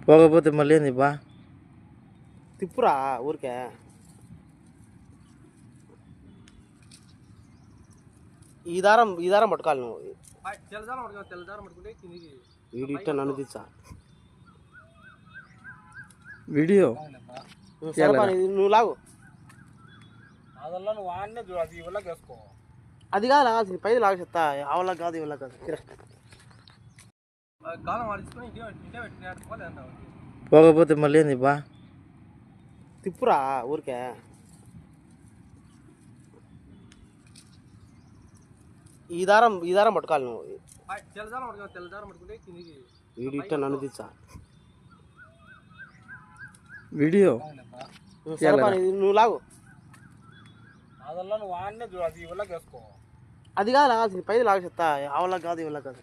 పోకపోతే మళ్ళీ ఏంది బా తిప్పురా ఊరికే ఈ దారం పట్టుకోవాలి నువ్వు వీడి ఇట్ట నన్ను తెచ్చా వీడియో నువ్వు లాగు అది కాదు లాగాల్సింది పైది లాగా చెప్తా ఆవలా కాదు ఇవలా కాదు పోకపోతే మళ్ళీ ఏంది బా తిప్పురా ఊరికే ఈ దారం పట్టుకోవాలి నువ్వు వీడి ఇట్ట నన్ను తెచ్చా వీడియో నువ్వు లాగు అది కాదు లాగాల్సింది పైది లాగా చెప్తా ఆవలా కాదు ఇవలా కాదు